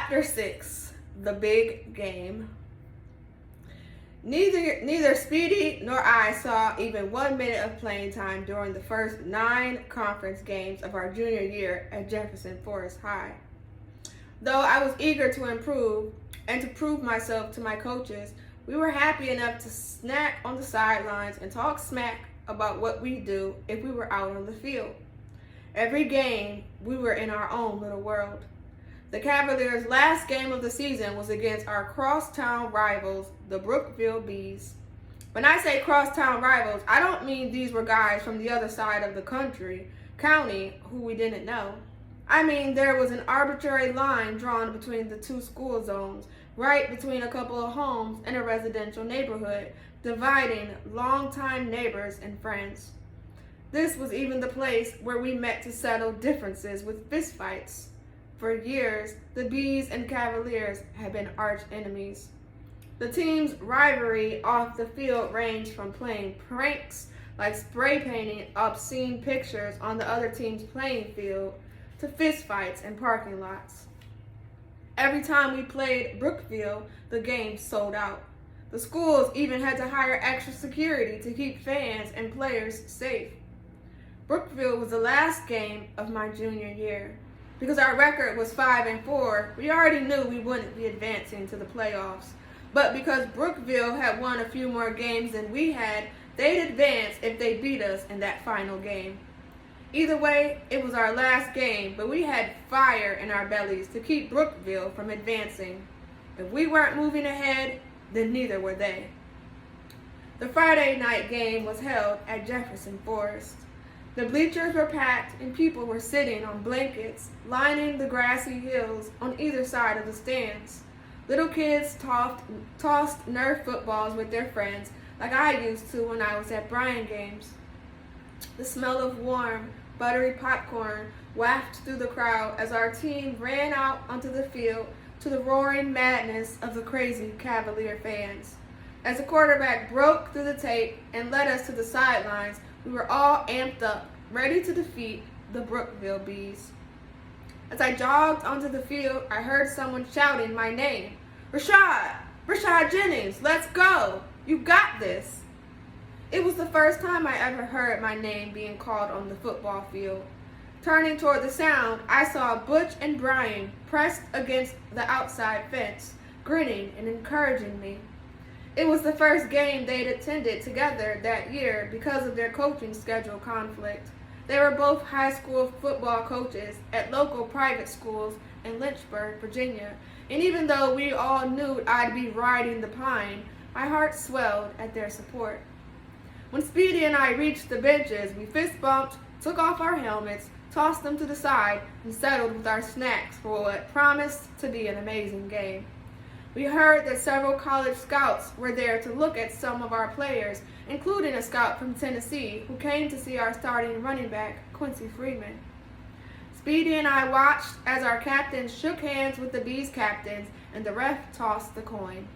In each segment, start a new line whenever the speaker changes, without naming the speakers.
Chapter 6, The Big Game. Neither Speedy nor I saw even 1 minute of playing time during the first 9 conference games of our junior year at Jefferson Forest High. Though I was eager to improve and to prove myself to my coaches, we were happy enough to snack on the sidelines and talk smack about what we do if we were out on the field. Every game, we were in our own little world. The Cavaliers' last game of the season was against our crosstown rivals, the Brookville Bees. When I say crosstown rivals, I don't mean these were guys from the other side of the county who we didn't know. I mean there was an arbitrary line drawn between the 2 school zones, right between a couple of homes in a residential neighborhood, dividing longtime neighbors and friends. This was even the place where we met to settle differences with fistfights. For years, the Bees and Cavaliers had been arch enemies. The team's rivalry off the field ranged from playing pranks like spray painting obscene pictures on the other team's playing field to fistfights in parking lots. Every time we played Brookville, the game sold out. The schools even had to hire extra security to keep fans and players safe. Brookville was the last game of my junior year. Because our record was 5-4, we already knew we wouldn't be advancing to the playoffs. But because Brookville had won a few more games than we had, they'd advance if they beat us in that final game. Either way, it was our last game, but we had fire in our bellies to keep Brookville from advancing. If we weren't moving ahead, then neither were they. The Friday night game was held at Jefferson Forest. The bleachers were packed and people were sitting on blankets, lining the grassy hills on either side of the stands. Little kids tossed Nerf footballs with their friends like I used to when I was at Bryan games. The smell of warm, buttery popcorn wafted through the crowd as our team ran out onto the field to the roaring madness of the crazy Cavalier fans. As the quarterback broke through the tape and led us to the sidelines, we were all amped up, ready to defeat the Brookville Bees. As I jogged onto the field, I heard someone shouting my name. Rashad! Rashad Jennings, let's go! You got this! It was the first time I ever heard my name being called on the football field. Turning toward the sound, I saw Butch and Brian pressed against the outside fence, grinning and encouraging me. It was the first game they'd attended together that year because of their coaching schedule conflict. They were both high school football coaches at local private schools in Lynchburg, Virginia, and even though we all knew I'd be riding the pine, my heart swelled at their support. When Speedy and I reached the benches, we fist bumped, took off our helmets, tossed them to the side, and settled with our snacks for what promised to be an amazing game. We heard that several college scouts were there to look at some of our players, including a scout from Tennessee who came to see our starting running back, Quincy Freeman. Speedy and I watched as our captains shook hands with the Bees captains and the ref tossed the coin.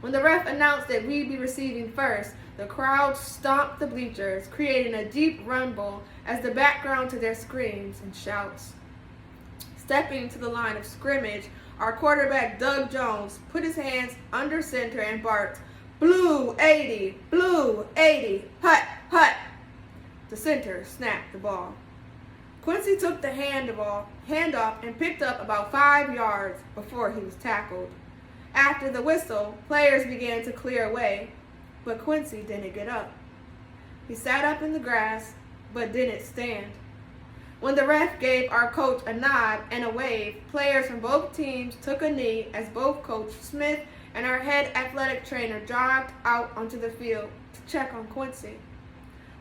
When the ref announced that we'd be receiving first, the crowd stomped the bleachers, creating a deep rumble as the background to their screams and shouts. Stepping to the line of scrimmage, our quarterback, Doug Jones, put his hands under center and barked, "Blue 80, blue 80, hut, hut." The center snapped the ball. Quincy took the handoff and picked up about 5 yards before he was tackled. After the whistle, players began to clear away, but Quincy didn't get up. He sat up in the grass, but didn't stand. When the ref gave our coach a nod and a wave, players from both teams took a knee as both Coach Smith and our head athletic trainer jogged out onto the field to check on Quincy.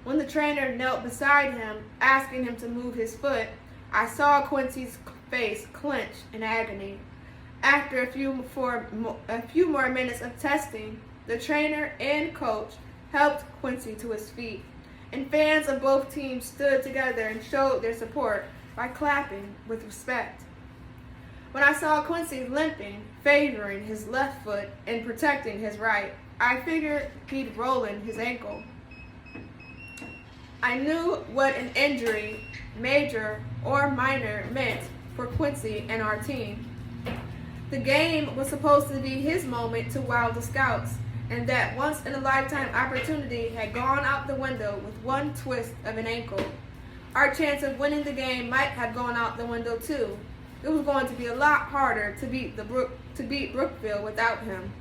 When the trainer knelt beside him, asking him to move his foot, I saw Quincy's face clench in agony. After a few more minutes of testing, the trainer and coach helped Quincy to his feet, and fans of both teams stood together and showed their support by clapping with respect. When I saw Quincy limping, favoring his left foot and protecting his right, I figured he'd rollen his ankle. I knew what an injury, major or minor, meant for Quincy and our team. The game was supposed to be his moment to wow the scouts, and that once-in-a-lifetime opportunity had gone out the window with one twist of an ankle. Our chance of winning the game might have gone out the window too. It was going to be a lot harder to beat Brookfield without him.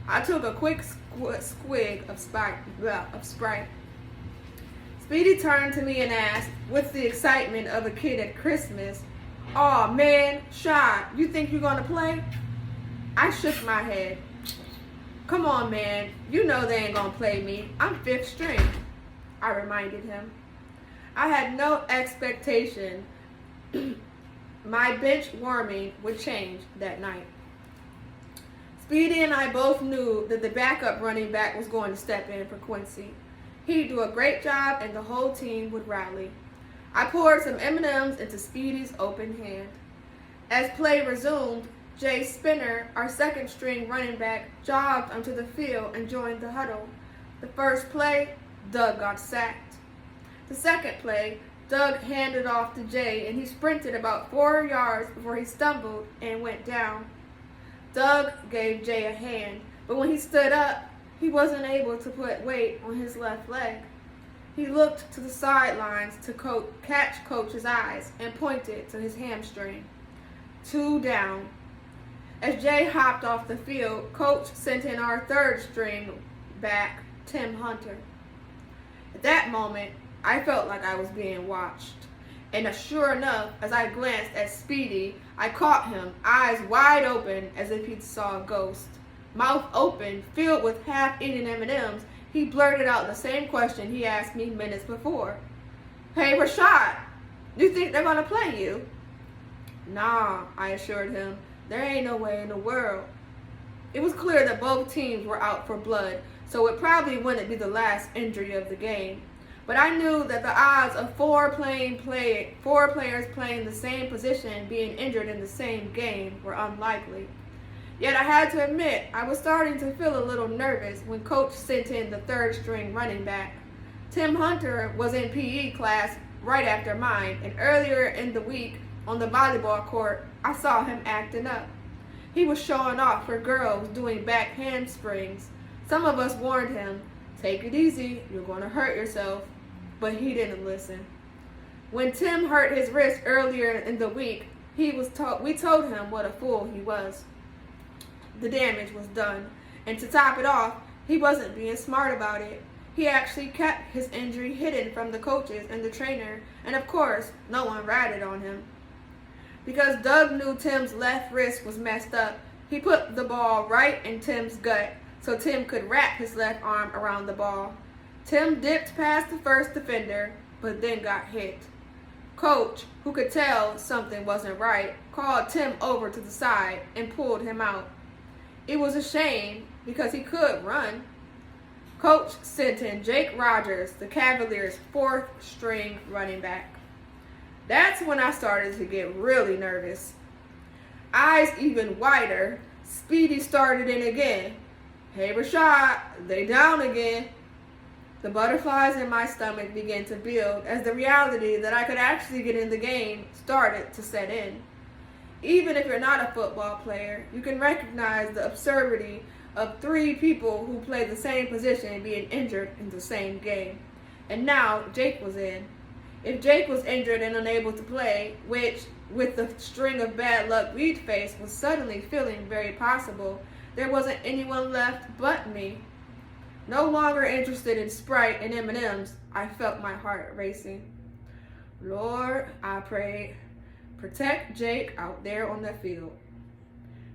I took a quick squig of Sprite. Speedy turned to me and asked, with the excitement of a kid at Christmas, "Aw, man, Rashad, you think you're going to play?" I shook my head. "Come on, man, you know they ain't going to play me. I'm 5th string," I reminded him. I had no expectation my bench warming would change that night. Speedy and I both knew that the backup running back was going to step in for Quincy. He'd do a great job and the whole team would rally. I poured some M&Ms into Speedy's open hand. As play resumed, Jay Spinner, our 2nd string running back, jogged onto the field and joined the huddle. The first play, Doug got sacked. The second play, Doug handed off to Jay and he sprinted about 4 yards before he stumbled and went down. Doug gave Jay a hand, but when he stood up, he wasn't able to put weight on his left leg. He looked to the sidelines to catch Coach's eyes and pointed to his hamstring. 2 down. As Jay hopped off the field, Coach sent in our 3rd string back, Tim Hunter. At that moment, I felt like I was being watched. And sure enough, as I glanced at Speedy, I caught him, eyes wide open as if he saw a ghost. Mouth open, filled with half-eaten M&Ms, he blurted out the same question he asked me minutes before. "Hey, Rashad, you think they're going to play you?" "Nah," I assured him. "There ain't no way in the world." It was clear that both teams were out for blood, so it probably wouldn't be the last injury of the game. But I knew that the odds of 4 players playing the same position being injured in the same game were unlikely. Yet I had to admit I was starting to feel a little nervous when Coach sent in the 3rd string running back. Tim Hunter was in PE class right after mine, and earlier in the week on the volleyball court, I saw him acting up. He was showing off for girls doing back handsprings. Some of us warned him, "Take it easy, you're going to hurt yourself," but he didn't listen. When Tim hurt his wrist earlier in the week, we told him what a fool he was. The damage was done, and to top it off, he wasn't being smart about it. He actually kept his injury hidden from the coaches and the trainer, and of course, no one ratted on him. Because Doug knew Tim's left wrist was messed up, he put the ball right in Tim's gut so Tim could wrap his left arm around the ball. Tim dipped past the first defender, but then got hit. Coach, who could tell something wasn't right, called Tim over to the side and pulled him out. It was a shame because he could run. Coach sent in Jake Rogers, the Cavaliers' 4th string running back. That's when I started to get really nervous. Eyes even wider, Speedy started in again. "Hey, Rashad, they down again." The butterflies in my stomach began to build as the reality that I could actually get in the game started to set in. Even if you're not a football player, you can recognize the absurdity of 3 people who play the same position being injured in the same game. And now Jake was in. If Jake was injured and unable to play, which with the string of bad luck we'd faced was suddenly feeling very possible, there wasn't anyone left but me. No longer interested in Sprite and M&Ms, I felt my heart racing. "Lord," I prayed, "protect Jake out there on the field."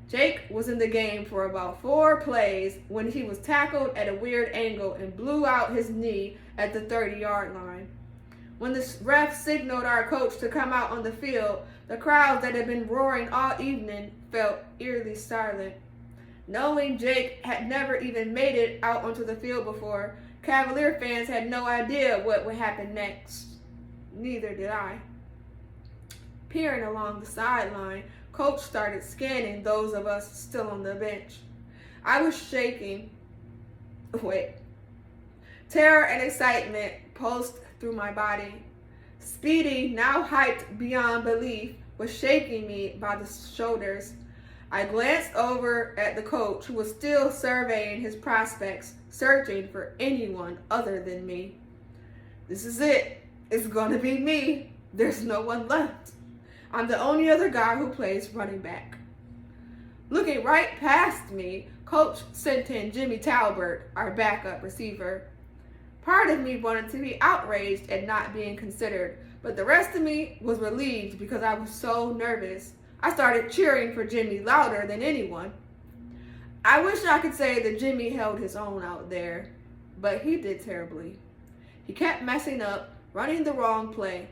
Jake was in the game for about 4 plays when he was tackled at a weird angle and blew out his knee at the 30-yard line. When the ref signaled our coach to come out on the field, the crowd that had been roaring all evening felt eerily silent. Knowing Jake had never even made it out onto the field before, Cavalier fans had no idea what would happen next. Neither did I. Peering along the sideline, Coach started scanning those of us still on the bench. I was shaking. Terror and excitement pulsed through my body. Speedy, now hyped beyond belief, was shaking me by the shoulders. I glanced over at the coach, who was still surveying his prospects, searching for anyone other than me. This is it. It's going to be me. There's no one left. I'm the only other guy who plays running back. Looking right past me, Coach sent in Jimmy Talbert, our backup receiver. Part of me wanted to be outraged at not being considered, but the rest of me was relieved because I was so nervous. I started cheering for Jimmy louder than anyone. I wish I could say that Jimmy held his own out there, but he did terribly. He kept messing up, running the wrong play.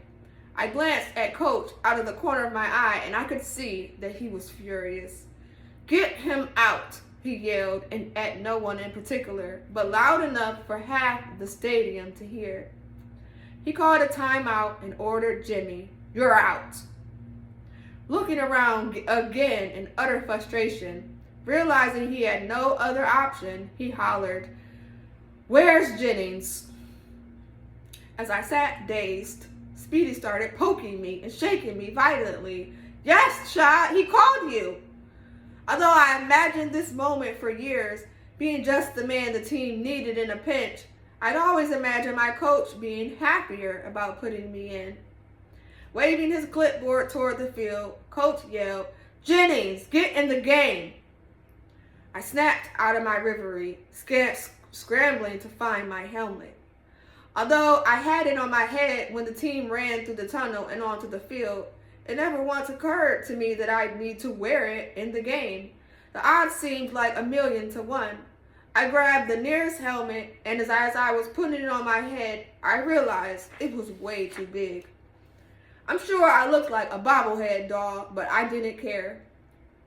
I glanced at Coach out of the corner of my eye, and I could see that he was furious. "Get him out," he yelled, and at no one in particular, but loud enough for half the stadium to hear. He called a timeout and ordered Jimmy, "You're out." Looking around again in utter frustration, realizing he had no other option, he hollered, "Where's Jennings?" As I sat dazed, Speedy started poking me and shaking me violently. "Yes, Rashad, he called you." Although I imagined this moment for years, being just the man the team needed in a pinch, I'd always imagined my coach being happier about putting me in. Waving his clipboard toward the field, Coach yelled, "Jennings, get in the game." I snapped out of my reverie, scrambling to find my helmet. Although I had it on my head when the team ran through the tunnel and onto the field, it never once occurred to me that I'd need to wear it in the game. The odds seemed like 1,000,000 to 1. I grabbed the nearest helmet, and as I was putting it on my head, I realized it was way too big. I'm sure I looked like a bobblehead doll, but I didn't care.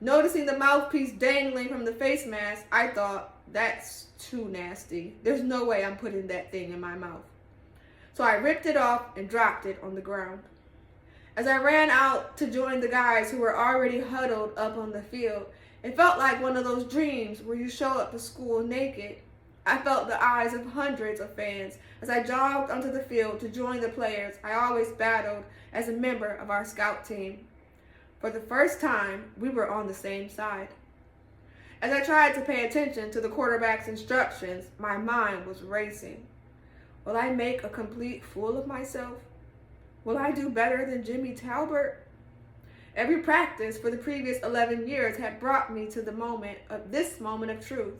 Noticing the mouthpiece dangling from the face mask, I thought, that's too nasty. There's no way I'm putting that thing in my mouth. So I ripped it off and dropped it on the ground. As I ran out to join the guys who were already huddled up on the field, it felt like one of those dreams where you show up to school naked. I felt the eyes of hundreds of fans as I jogged onto the field to join the players I always battled as a member of our scout team. For the first time, we were on the same side. As I tried to pay attention to the quarterback's instructions, my mind was racing. Will I make a complete fool of myself? Will I do better than Jimmy Talbert? Every practice for the previous 11 years had brought me to this moment of truth.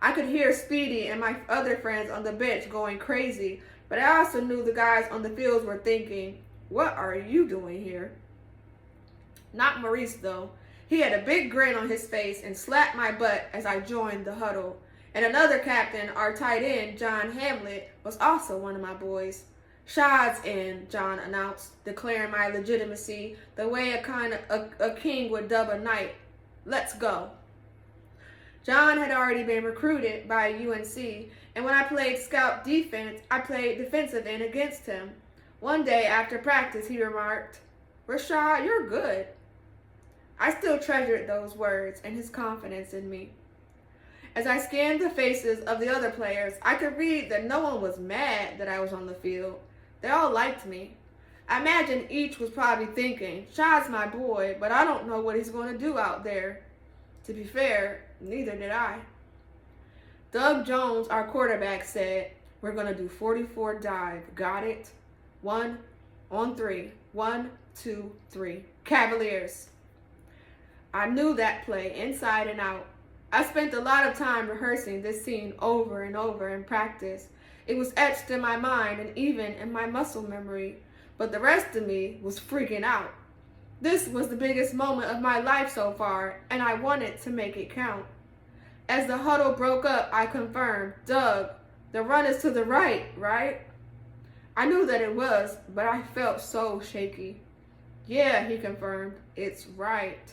I could hear Speedy and my other friends on the bench going crazy, but I also knew the guys on the fields were thinking, "What are you doing here?" Not Maurice, though. He had a big grin on his face and slapped my butt as I joined the huddle. And another captain, our tight end, John Hamlet, was also one of my boys. "Rashad's in," John announced, declaring my legitimacy the way a king would dub a knight. "Let's go." John had already been recruited by UNC, and when I played scout defense, I played defensive end against him. One day after practice, he remarked, "Rashad, you're good." I still treasured those words and his confidence in me. As I scanned the faces of the other players, I could read that no one was mad that I was on the field. They all liked me. I imagine each was probably thinking, "Rashad's my boy, but I don't know what he's going to do out there." To be fair, neither did I. Doug Jones, our quarterback, said, "We're going to do 44 dive. Got it? 1, on 3. 1, 2, 3. Cavaliers." I knew that play inside and out. I spent a lot of time rehearsing this scene over and over in practice. It was etched in my mind and even in my muscle memory, but the rest of me was freaking out. This was the biggest moment of my life so far, and I wanted to make it count. As the huddle broke up, I confirmed, "Doug, the run is to the right, right?" I knew that it was, but I felt so shaky. "Yeah," he confirmed, "it's right."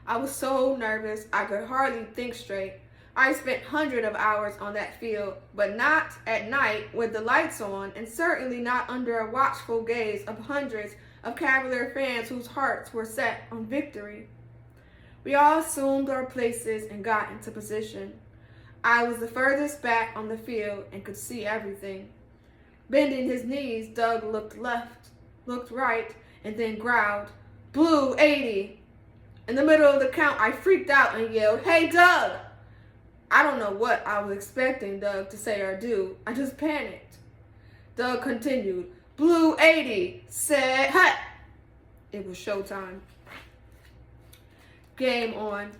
I was so nervous I could hardly think straight. I spent hundreds of hours on that field, but not at night with the lights on, and certainly not under a watchful gaze of hundreds of Cavalier fans whose hearts were set on victory. We all assumed our places and got into position. I was the furthest back on the field and could see everything. Bending his knees, Doug looked left, looked right, and then growled, "Blue 80. In the middle of the count, I freaked out and yelled, "Hey, Doug!" I don't know what I was expecting Doug to say or do. I just panicked. Doug continued, "Blue 80, set, hut." It was showtime. Game on.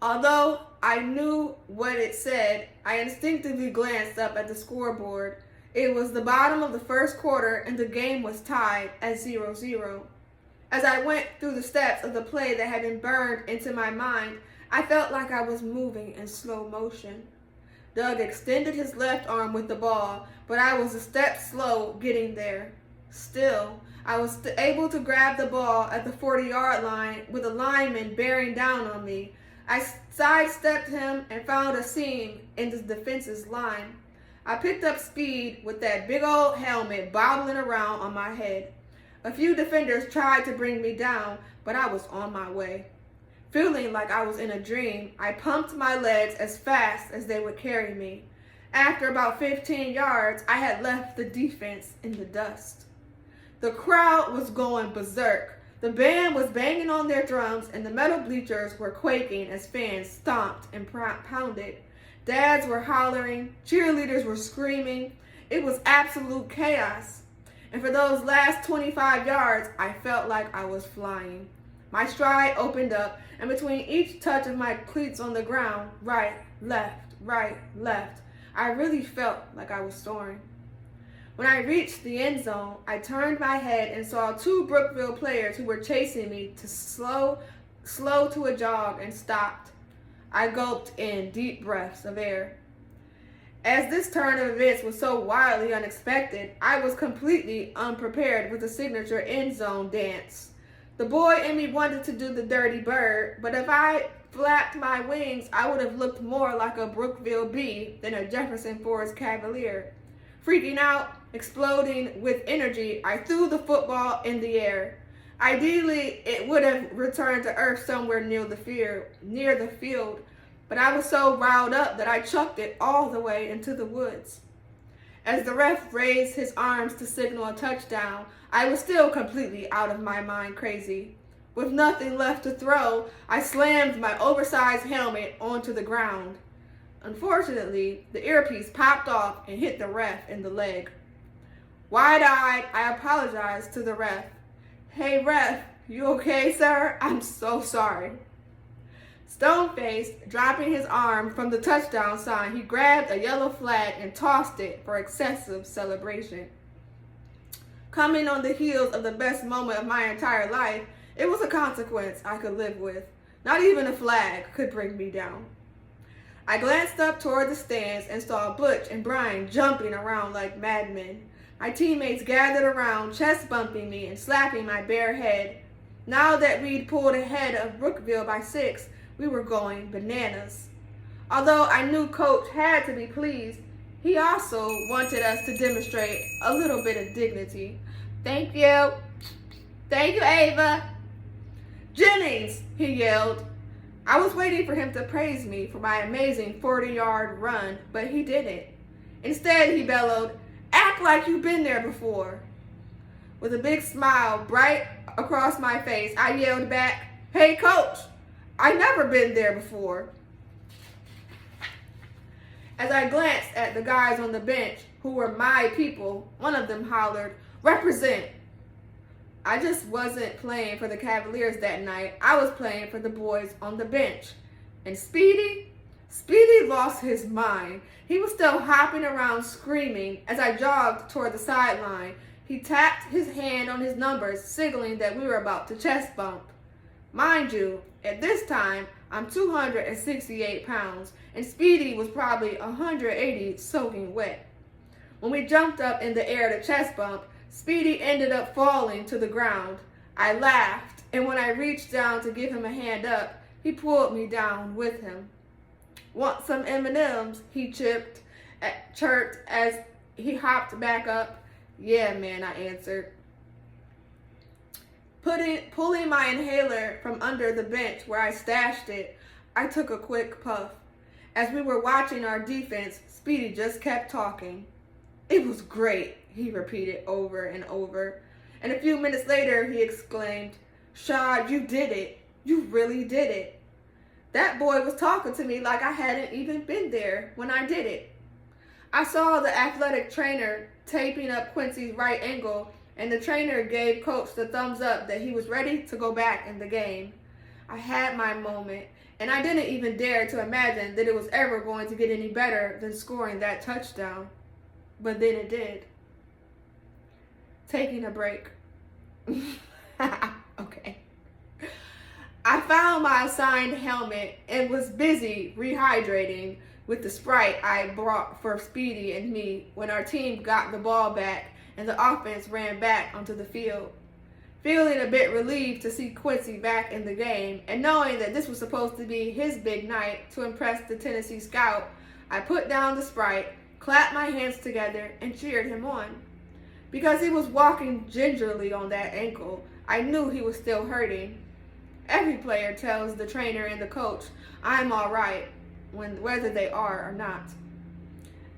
Although I knew what it said, I instinctively glanced up at the scoreboard. It was the bottom of the first quarter and the game was tied at 0-0. As I went through the steps of the play that had been burned into my mind, I felt like I was moving in slow motion. Doug extended his left arm with the ball, but I was a step slow getting there. Still, I was able to grab the ball at the 40-yard line with a lineman bearing down on me. I sidestepped him and found a seam in the defense's line. I picked up speed with that big old helmet bobbling around on my head. A few defenders tried to bring me down, but I was on my way. Feeling like I was in a dream, I pumped my legs as fast as they would carry me. After about 15 yards, I had left the defense in the dust. The crowd was going berserk. The band was banging on their drums, and the metal bleachers were quaking as fans stomped and pounded. Dads were hollering. Cheerleaders were screaming. It was absolute chaos. And for those last 25 yards, I felt like I was flying. My stride opened up, and between each touch of my cleats on the ground, right, left, I really felt like I was soaring. When I reached the end zone, I turned my head and saw two Brookville players who were chasing me to slow to a jog and stopped. I gulped in deep breaths of air. As this turn of events was so wildly unexpected, I was completely unprepared with the signature end zone dance. The boy in me wanted to do the dirty bird, but if I flapped my wings, I would have looked more like a Brookville bee than a Jefferson Forest Cavalier. Freaking out, exploding with energy, I threw the football in the air. Ideally, it would have returned to earth somewhere near the field, but I was so riled up that I chucked it all the way into the woods. As the ref raised his arms to signal a touchdown, I was still completely out of my mind crazy. With nothing left to throw, I slammed my oversized helmet onto the ground. Unfortunately, the earpiece popped off and hit the ref in the leg. Wide-eyed, I apologized to the ref. "Hey ref, you okay, sir? I'm so sorry." Stone-faced, dropping his arm from the touchdown sign, he grabbed a yellow flag and tossed it for excessive celebration. Coming on the heels of the best moment of my entire life, it was a consequence I could live with. Not even a flag could bring me down. I glanced up toward the stands and saw Butch and Brian jumping around like madmen. My teammates gathered around, chest bumping me and slapping my bare head. Now that we'd pulled ahead of Brookville by 6, we were going bananas. Although I knew Coach had to be pleased, he also wanted us to demonstrate a little bit of dignity. "Thank you. Thank you, Ava." "Jennings," he yelled. I was waiting for him to praise me for my amazing 40-yard run, but he didn't. Instead, he bellowed, "Act like you've been there before." With a big smile bright across my face, I yelled back, "Hey, Coach, I've never been there before." As I glanced at the guys on the bench, who were my people, one of them hollered, "Represent." I just wasn't playing for the Cavaliers that night. I was playing for the boys on the bench. And Speedy lost his mind. He was still hopping around screaming as I jogged toward the sideline. He tapped his hand on his numbers, signaling that we were about to chest bump. Mind you, at this time, I'm 268 pounds, and Speedy was probably 180 soaking wet. When we jumped up in the air to chest bump, Speedy ended up falling to the ground. I laughed, and when I reached down to give him a hand up, he pulled me down with him. "Want some M&Ms?" he chirped as he hopped back up. "Yeah, man," I answered. Pulling my inhaler from under the bench where I stashed it, I took a quick puff. As we were watching our defense, Speedy just kept talking. "It was great," he repeated over and over. And a few minutes later, he exclaimed, "Rashad, you did it. You really did it." That boy was talking to me like I hadn't even been there when I did it. I saw the athletic trainer taping up Quincy's right ankle, and the trainer gave Coach the thumbs up that he was ready to go back in the game. I had my moment, and I didn't even dare to imagine that it was ever going to get any better than scoring that touchdown. But then it did. Taking a break. Okay. I found my assigned helmet and was busy rehydrating with the Sprite I brought for Speedy and me when our team got the ball back and the offense ran back onto the field. Feeling a bit relieved to see Quincy back in the game and knowing that this was supposed to be his big night to impress the Tennessee scout, I put down the Sprite, clapped my hands together, and cheered him on. Because he was walking gingerly on that ankle, I knew he was still hurting. Every player tells the trainer and the coach, "I'm all right," whether they are or not.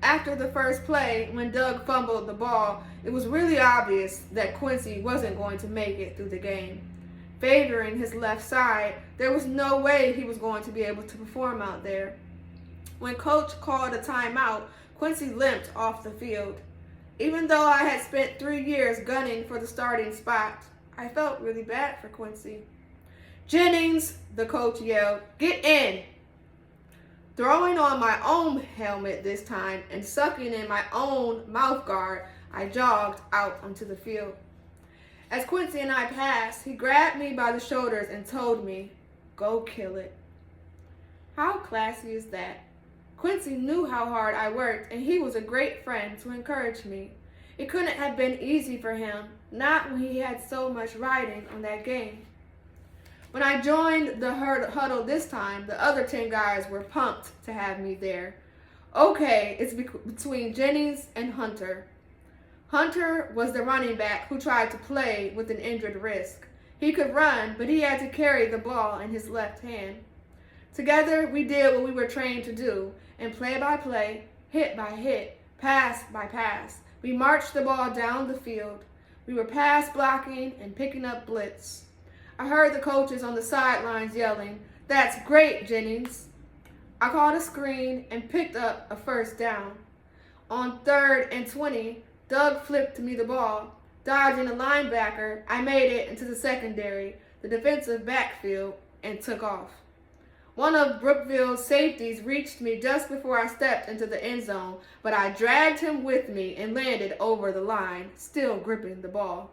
After the first play, when Doug fumbled the ball, it was really obvious that Quincy wasn't going to make it through the game. Favoring his left side, there was no way he was going to be able to perform out there. When Coach called a timeout, Quincy limped off the field. Even though I had spent 3 years gunning for the starting spot, I felt really bad for Quincy. "Jennings," the coach yelled, "get in." Throwing on my own helmet this time and sucking in my own mouth guard, I jogged out onto the field. As Quincy and I passed, he grabbed me by the shoulders and told me, "Go kill it." How classy is that? Quincy knew how hard I worked, and he was a great friend to encourage me. It couldn't have been easy for him, not when he had so much riding on that game. When I joined the huddle this time, the other 10 guys were pumped to have me there. Okay, it's between Jennings and Hunter. Hunter was the running back who tried to play with an injured wrist. He could run, but he had to carry the ball in his left hand. Together, we did what we were trained to do, and play by play, hit by hit, pass by pass, we marched the ball down the field. We were pass blocking and picking up blitz. I heard the coaches on the sidelines yelling, "That's great, Jennings." I called a screen and picked up a first down. On 3rd and 20, Doug flipped me the ball. Dodging a linebacker, I made it into the secondary, the defensive backfield, and took off. One of Brookville's safeties reached me just before I stepped into the end zone, but I dragged him with me and landed over the line, still gripping the ball.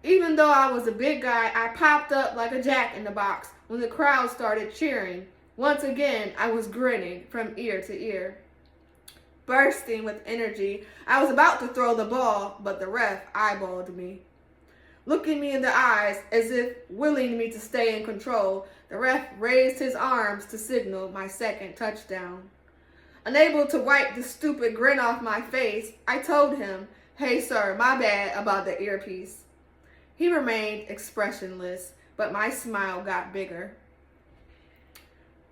Even though I was a big guy, I popped up like a jack-in-the-box when the crowd started cheering. Once again, I was grinning from ear to ear. Bursting with energy, I was about to throw the ball, but the ref eyeballed me. Looking me in the eyes as if willing me to stay in control, the ref raised his arms to signal my second touchdown. Unable to wipe the stupid grin off my face, I told him, "Hey sir, my bad about the earpiece." He remained expressionless, but my smile got bigger.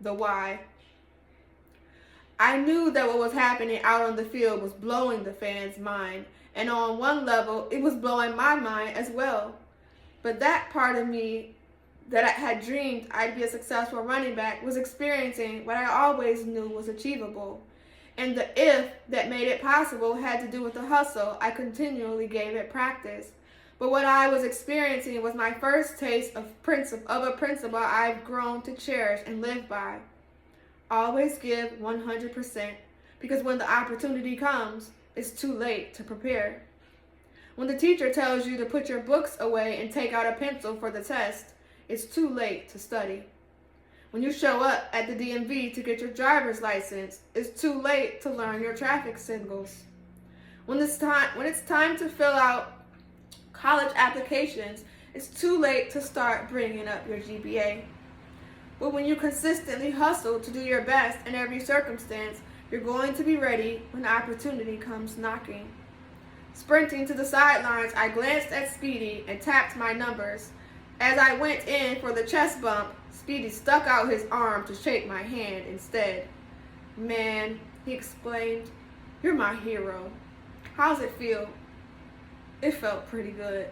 The why. I knew that what was happening out on the field was blowing the fans' mind, and on one level, it was blowing my mind as well. But that part of me that I had dreamed I'd be a successful running back was experiencing what I always knew was achievable. And the "if" that made it possible had to do with the hustle I continually gave at practice. But what I was experiencing was my first taste of a principle I've grown to cherish and live by. Always give 100%, because when the opportunity comes, it's too late to prepare. When the teacher tells you to put your books away and take out a pencil for the test, it's too late to study. When you show up at the DMV to get your driver's license, it's too late to learn your traffic signals. When it's time to fill out college applications, it's too late to start bringing up your GPA. But when you consistently hustle to do your best in every circumstance, you're going to be ready when opportunity comes knocking. Sprinting to the sidelines, I glanced at Speedy and tapped my numbers. As I went in for the chest bump, Speedy stuck out his arm to shake my hand instead. "Man," he explained, "you're my hero. How's it feel?" It felt pretty good.